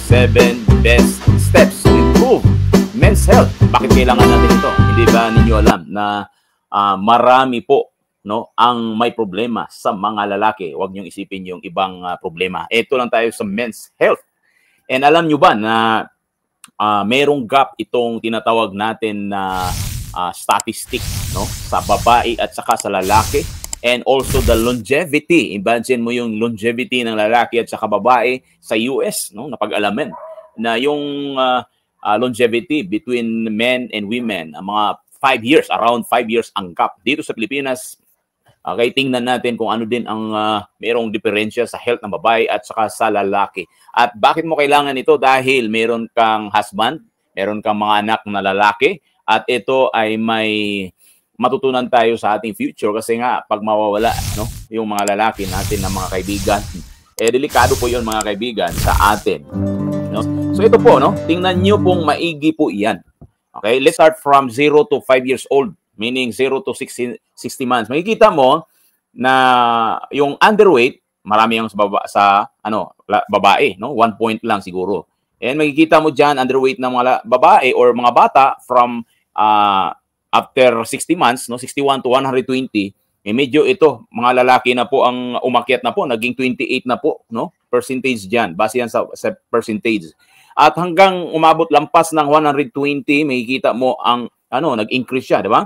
7 best steps to improve men's health. Bakit kailangan natin ito? Hindi ba ninyo alam na marami po ang may problema sa mga lalaki? Huwag niyong isipin yung ibang problema. Ito lang tayo sa men's health. And alam nyo ba na merong gap itong tinatawag natin na statistic sa babae at saka sa lalaki? And also the longevity. Imagine mo yung longevity ng lalaki at saka babae sa US, napag-alaman na yung longevity between men and women, mga 5 years, around 5 years ang gap. Dito sa Pilipinas, okay, tingnan natin kung ano din ang merong diferensya sa health ng babae at saka sa lalaki. At bakit mo kailangan ito? Dahil meron kang husband, meron kang mga anak na lalaki, at ito ay may matutunan tayo sa ating future kasi nga pag mawawala yung mga lalaki natin na mga kaibigan, delikado po yun mga kaibigan sa atin. So ito po, tingnan nyo pong maigi po iyan. Okay, let's start from 0 to 5 years old, meaning 0 to 60 months. Makikita mo na yung underweight, marami yung sa babae, 1 point lang siguro. And makikita mo dyan, underweight ng mga babae or mga bata from after 60 months, 61 to 120, medyo ito, mga lalaki na po ang umakyat na po, naging 28 na po, percentage dyan, base yan sa percentage. At hanggang umabot lampas ng 120, makikita mo ang, nag-increase siya, di ba?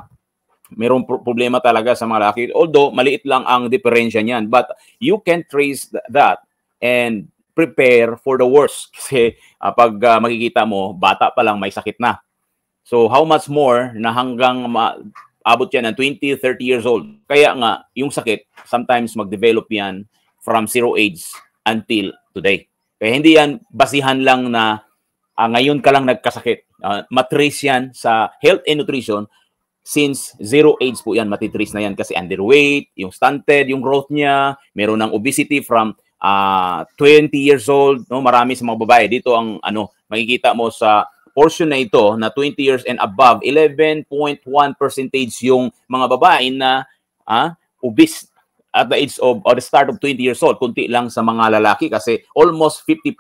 Merong problema talaga sa mga lalaki, although maliit lang ang diferensya niyan, but you can trace that and prepare for the worst. Kasi pag makikita mo, bata pa lang may sakit na. So, how much more na hanggang abot yan ng 20, 30 years old. Kaya nga, yung sakit, sometimes mag-develop yan from 0 age until today. Kaya hindi yan basihan lang na ngayon ka lang nagkasakit. Matrace yan sa health and nutrition since 0 age po yan. Matitrace na yan kasi underweight, yung stunted, yung growth niya, meron ng obesity from 20 years old. Marami sa mga babae. Dito ang makikita mo sa portion na ito na 20 years and above, 11.1% yung mga babae na obese at the age of or the start of 20 years old. Kunti lang sa mga lalaki kasi almost 50%.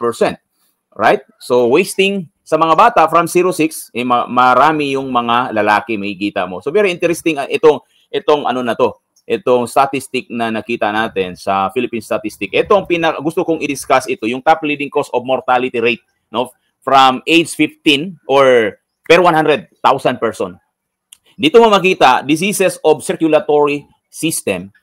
Right? So wasting sa mga bata from 0-6, marami yung mga lalaki makikita mo. So very interesting itong itong statistic na nakita natin sa Philippine statistic. Itong gusto kong i-discuss ito, yung top leading cause of mortality rate, from age 15 or per 100,000 person. Dito mo makita diseases of circulatory system,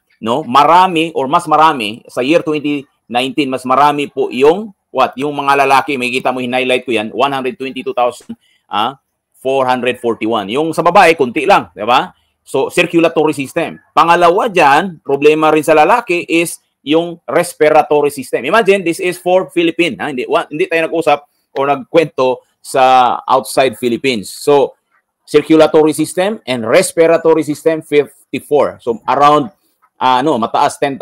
marami or mas marami sa year 2019, mas marami po yung yung mga lalaki, makikita mo highlight ko yan, 122,441. Yung sa babae kunti lang, di ba? So circulatory system. Pangalawa diyan, problema rin sa lalaki is yung respiratory system. Imagine this is for Philippines, hindi tayo nag-usap o nagkwento sa outside Philippines. So, circulatory system and respiratory system, 54. So, around, mataas 10,000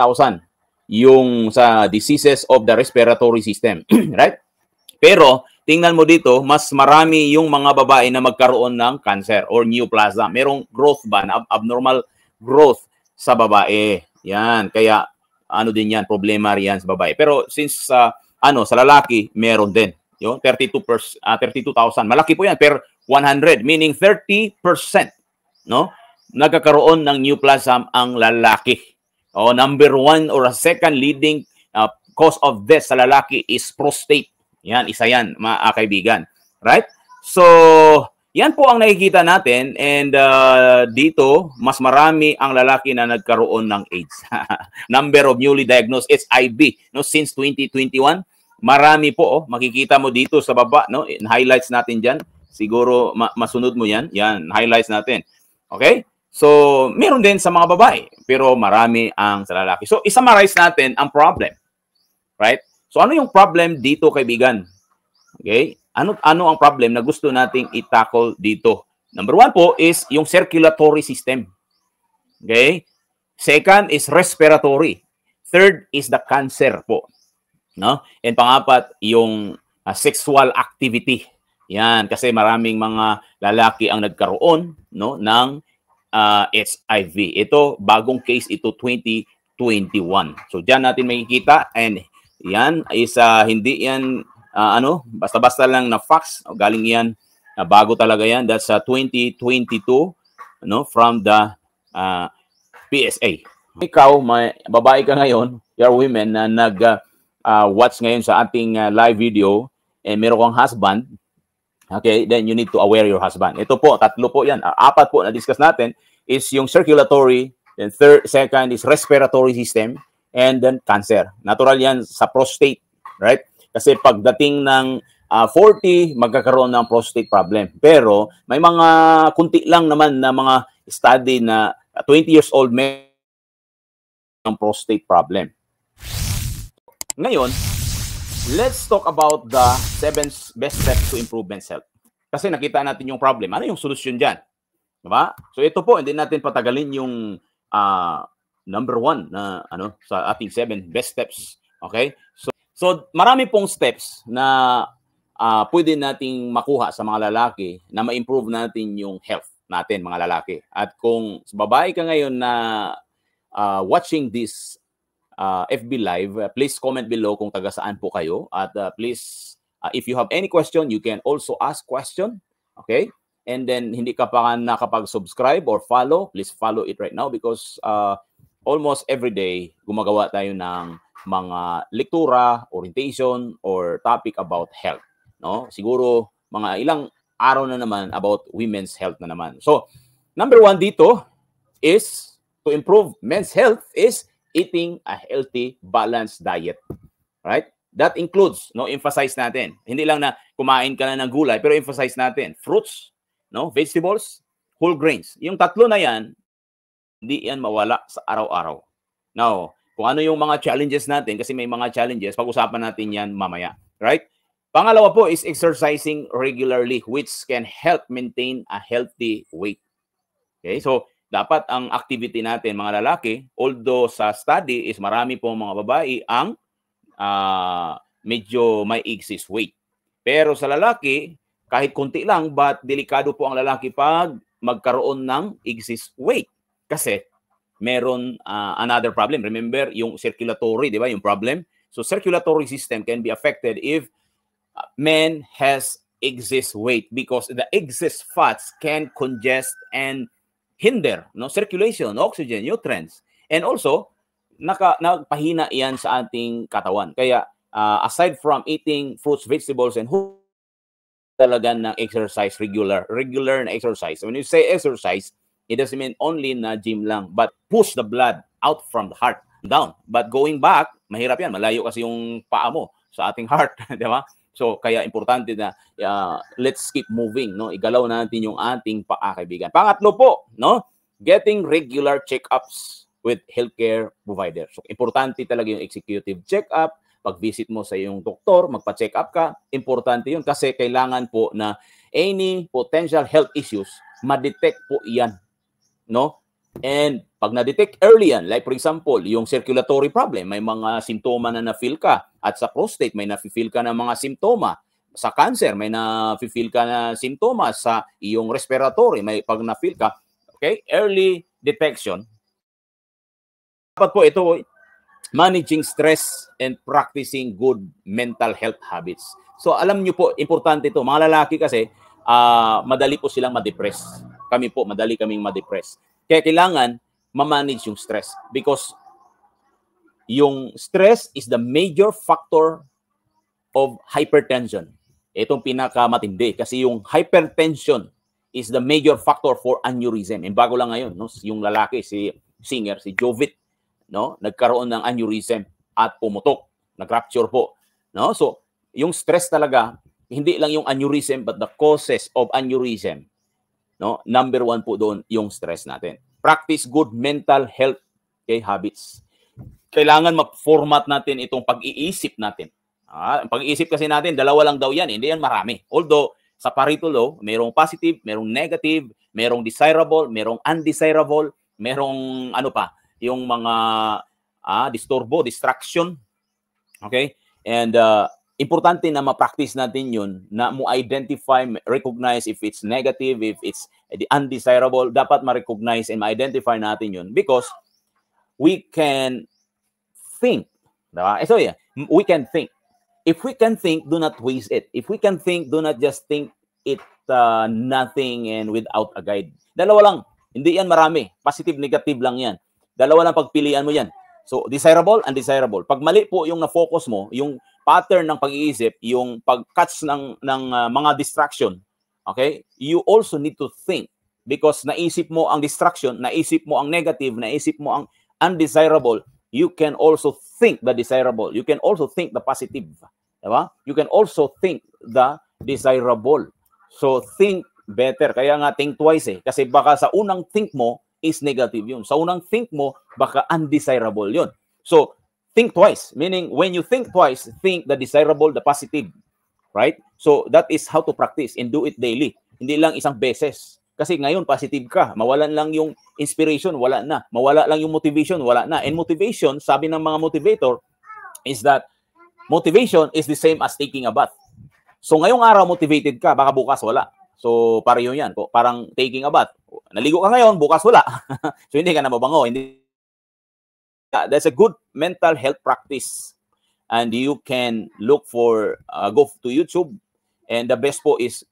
yung sa diseases of the respiratory system. Right? Pero, tingnan mo dito, mas marami yung mga babae na magkaroon ng cancer or neoplasm. Merong growth ba, abnormal growth sa babae. Yan. Kaya, din yan, problema riyan sa babae. Pero, since, sa lalaki, meron din. Yung 32,000. Malaki po yan per 100, meaning 30%, nagkakaroon ng neoplasm ang lalaki. Number 1 or a second leading cause of death sa lalaki is prostate. Yan, isa yan, mga kaibigan. Right? So, yan po ang nakikita natin and dito, mas marami ang lalaki na nagkaroon ng AIDS. Number of newly diagnosed HIV since 2021. Marami po, makikita mo dito sa baba, highlights natin dyan. Siguro masunod mo yan. Yan, highlights natin. Okay? So, meron din sa mga babae, pero marami ang sa lalaki. So, isummarize natin ang problem. Right? So, ano yung problem dito, kaibigan? Okay? Ano ang problem na gusto nating i-tackle dito? Number 1 po is yung circulatory system. Okay? Second is respiratory. Third is the cancer po. And pangapat, yung sexual activity. Yan, kasi maraming mga lalaki ang nagkaroon ng HIV. Ito, bagong case ito, 2021. So, dyan natin makikita and yan is hindi yan basta-basta lang na facts. Galing yan, bago talaga yan. That's 2022, from the PSA. Ikaw, babae ka ngayon, you're women na watch ngayon sa ating live video, meron kang husband, okay, then you need to aware your husband. Ito po, 3 po yan. 4 po na discuss natin is yung circulatory, then second is respiratory system, and then cancer. Natural yan sa prostate, right? Kasi pagdating ng 40, magkakaroon ng prostate problem. Pero may mga kunti lang naman na mga study na 20 years old may ng prostate problem. Ngayon, let's talk about the 7 best steps to improve men's health. Kasi nakita natin yung problem. Ano yung solusyon dyan? Diba? So ito po, hindi natin patagalin yung number 1 na sa ating 7 best steps. Okay? So marami pong steps na pwede nating makuha sa mga lalaki na ma-improve natin yung health natin, mga lalaki. At kung babae ka ngayon na watching this FB Live, please comment below kung taga saan po kayo. At please, if you have any question, you can also ask question. Okay? And then, hindi ka pa nakapag-subscribe or follow, please follow it right now because almost every day, gumagawa tayo ng mga lektura, orientation, or topic about health. No? Siguro, mga ilang araw na naman about women's health na naman. So, number 1 dito is to improve men's health is eating a healthy, balanced diet. Right? That includes, emphasize natin. Hindi lang na kumain ka na ng gulay, pero emphasize natin. Fruits, vegetables, whole grains. Yung 3 na yan, hindi yan mawala sa araw-araw. Now, kung ano yung mga challenges natin, kasi may mga challenges, pag-usapan natin yan mamaya. Right? Pangalawa po is exercising regularly, which can help maintain a healthy weight. Okay? So, dapat ang activity natin, mga lalaki, although sa study is marami pong mga babae ang medyo may excess weight. Pero sa lalaki, kahit konti lang, but delikado po ang lalaki pag magkaroon ng excess weight. Kasi meron another problem. Remember, yung circulatory, di ba, yung problem? So circulatory system can be affected if men has excess weight because the excess fats can congest and hinder circulation, oxygen, nutrients. And also, nagpahina yan sa ating katawan. Kaya, aside from eating fruits, vegetables, and talaga ng exercise, regular na exercise. When you say exercise, it doesn't mean only na gym lang, but push the blood out from the heart down. But going back, mahirap yan. Malayo kasi yung paa mo sa ating heart. Di ba? So, kaya importante na let's keep moving. Igalaw natin yung ating paa, kaibigan. Pangatlo po, getting regular check-ups with healthcare provider. So, importante talaga yung executive check-up. Pag-visit mo sa iyong doktor, magpa-check up ka, importante yun kasi kailangan po na any potential health issues, ma-detect po yan. And pag na-detect early yan, like for example, yung circulatory problem, may mga simptoma na na-feel ka. At sa prostate, may na-feel ka ng mga simptoma. Sa cancer, may na-feel ka na simptoma. Sa iyong respiratory, may pag na-feel ka. Okay? Early detection. Dapat po ito, managing stress and practicing good mental health habits. So alam nyo po, importante ito. Mga lalaki kasi, madali po silang ma-depress. Kami po, madali kaming ma-depress. Kaya kailangan ma-manage yung stress because yung stress is the major factor of hypertension. Itong pinakamatindi kasi yung hypertension is the major factor for aneurysm. And bago lang ngayon, yung lalaki, si singer, si Jovit, nagkaroon ng aneurysm at pumutok, nag-rupture po. So, yung stress talaga, hindi lang yung aneurysm but the causes of aneurysm. Number 1 po doon yung stress natin. Practice good mental health habits. Kailangan mag-format natin itong pag-iisip natin. Ang pag-iisip kasi natin, 2 lang daw yan, hindi yan marami. Although, sa Pareto Law, merong positive, merong negative, merong desirable, merong undesirable, merong yung mga disturbo, distraction. Okay? And importante na ma-practice natin yun, na mo-identify, recognize if it's negative, if it's the undesirable, dapat ma-recognize and ma-identify natin yun because we can think. Diba? So yeah, we can think. if we can think, do not waste it. If we can think, do not just think it nothing and without a guide. Dalawa lang. Hindi yan marami. Positive, negative lang yan. Dalawa lang pagpilian mo yan. So, desirable, undesirable. Pag mali po yung na-focus mo, yung pattern ng pag-iisip, yung pag-catch ng mga distraction, okay? You also need to think because naisip mo ang distraction, naisip mo ang negative, naisip mo ang undesirable, you can also think the desirable. You can also think the positive. Diba? You can also think the desirable. So, think better. Kaya nga, think twice eh. Kasi baka sa unang think mo is negative yun. Sa unang think mo, baka undesirable yun. So, think twice. Meaning, when you think twice, think the desirable, the positive. Right? So, that is how to practice and do it daily. Hindi lang isang beses. Kasi ngayon, positive ka. Mawalan lang yung inspiration, wala na. Mawala lang yung motivation, wala na. And motivation, sabi ng mga motivator, is that motivation is the same as taking a bath. So, ngayong araw, motivated ka, baka bukas wala. So, pareho yan. Parang taking a bath. Naligo ka ngayon, bukas wala. So, hindi ka na mabango. Hindi. That's a good mental health practice. And you can look for, go to YouTube. And the best po is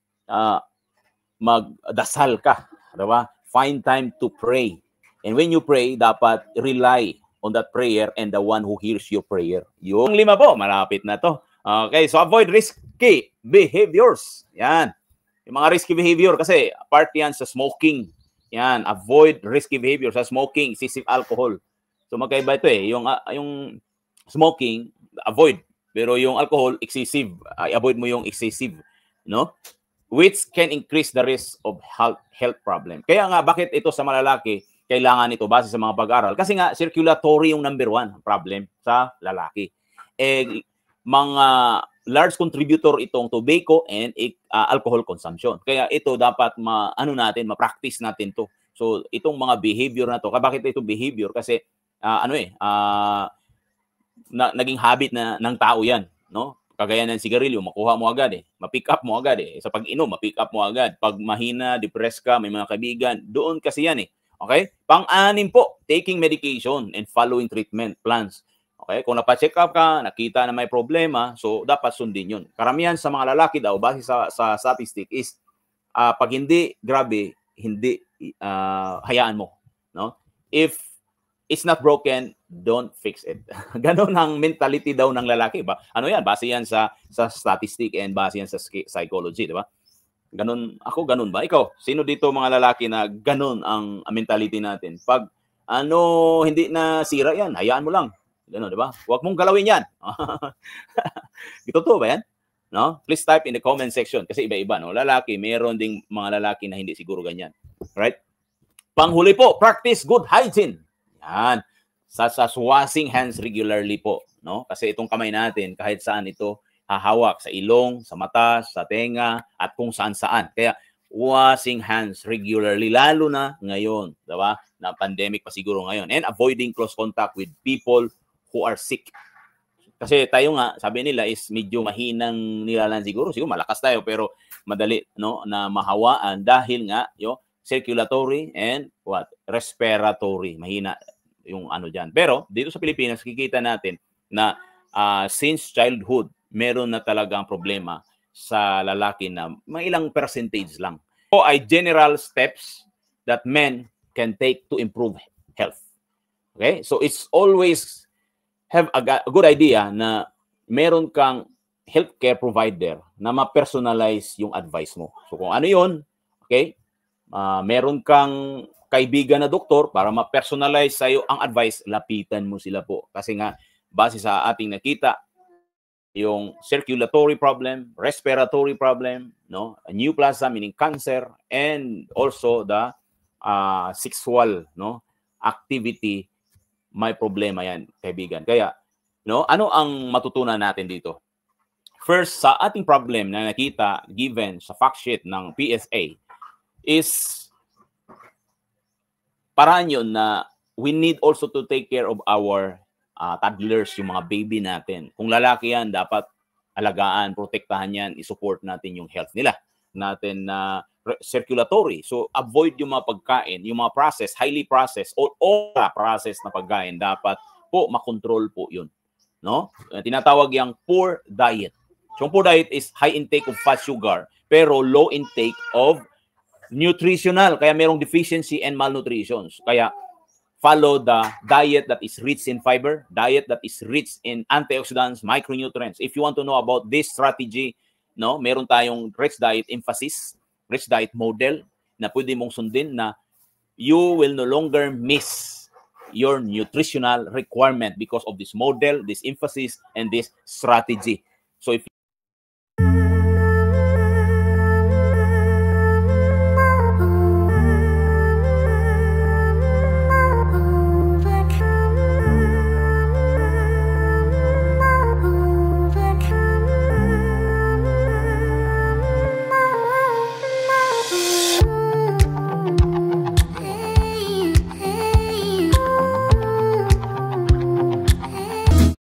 magdasal ka. Diba? Find time to pray. And when you pray, dapat rely on that prayer and the one who hears your prayer. Yung 5 po, malapit na to. Okay, so avoid risky behaviors. Yan. Yung mga risky behavior kasi part yan sa smoking. Yan, avoid risky behavior sa smoking, excessive alcohol. So magkaiba ito eh. Yung smoking, avoid. Pero yung alcohol, excessive. Avoid mo yung excessive. No? Which can increase the risk of health problem. Kaya nga, bakit ito sa malalaki, kailangan ito base sa mga pag-aaral? Kasi nga, circulatory yung number 1 problem sa lalaki. Mga large contributor itong tobacco and alcohol consumption. Kaya ito dapat ma-practice natin to. So, itong mga behavior na to, bakit ito behavior? Kasi, naging habit na ng tao yan, no? Kagaya ng sigarilyo, makuha mo agad eh. Ma-pick up mo agad eh. Sa pag-inom, ma-pick up mo agad. Pag mahina, depressed ka, may mga kaibigan, doon kasi yan eh. Okay? Pang-6 po, taking medication and following treatment plans. Okay? Kung napa-check up ka, nakita na may problema, so dapat sundin yun. Karamihan sa mga lalaki daw, base sa statistic is, pag hindi grabe, hindi hayaan mo. No? If it's not broken, don't fix it. Ganon ang mentality daw ng lalaki, ba? Ano yan? Base yan sa statistic and base yan sa psychology, di ba? Ganon, ako ganon ba? Ikaw, sino dito mga lalaki na ganon ang mentality natin? Pag hindi na sira yan, hayaan mo lang. Ganon, di ba? Huwag mong galawin yan. Totoo ba yan? No? Please type in the comment section kasi iba-iba, no? Lalaki, mayroon ding mga lalaki na hindi siguro ganyan. Right? Panghuli po, practice good hygiene. Yan. Such as washing hands regularly po, no? Kasi itong kamay natin kahit saan ito hahawak, sa ilong, sa mata, sa tenga, at kung saan-saan. Kaya washing hands regularly, lalo na ngayon, diba? Na pandemic pa siguro ngayon. And avoiding close contact with people who are sick. Kasi tayo nga, sabi nila is medyo mahinang nilalan siguro malakas tayo pero madali, no, na mahawaan dahil nga yung circulatory and respiratory, mahina yung diyan. Pero dito sa Pilipinas, kikita natin na since childhood, meron na talagang problema sa lalaki na may ilang percentage lang. So ay general steps that men can take to improve health. Okay? So it's always have a good idea na meron kang healthcare provider na ma-personalize yung advice mo. So kung ano yun, okay? Meron kang kaibigan na doktor para ma-personalize sa'yo ang advice, lapitan mo sila po. Kasi nga, base sa ating nakita, yung circulatory problem, respiratory problem, no, neoplasia meaning cancer, and also the sexual, no, activity, may problema yan, kaibigan. Kaya, no, ano ang matutunan natin dito? First, sa ating problem na nakita given sa fact sheet ng PSA is paraan yun na we need also to take care of our toddlers, yung mga baby natin. Kung lalaki yan, dapat alagaan, protektahan yan, isupport natin yung health nila. Natin na circulatory. So, avoid yung mga pagkain, yung mga process, highly processed, or processed na pagkain, dapat po makontrol po yun. no? Tinatawag yang poor diet. So, poor diet is high intake of fat sugar pero low intake of nutritional. Kaya merong deficiency and malnutrition. Kaya follow the diet that is rich in fiber, diet that is rich in antioxidants, micronutrients. If you want to know about this strategy, no, meron tayong rich diet emphasis, rich diet model na pwede mong sundin na you will no longer miss your nutritional requirement because of this model, this emphasis, and this strategy. So if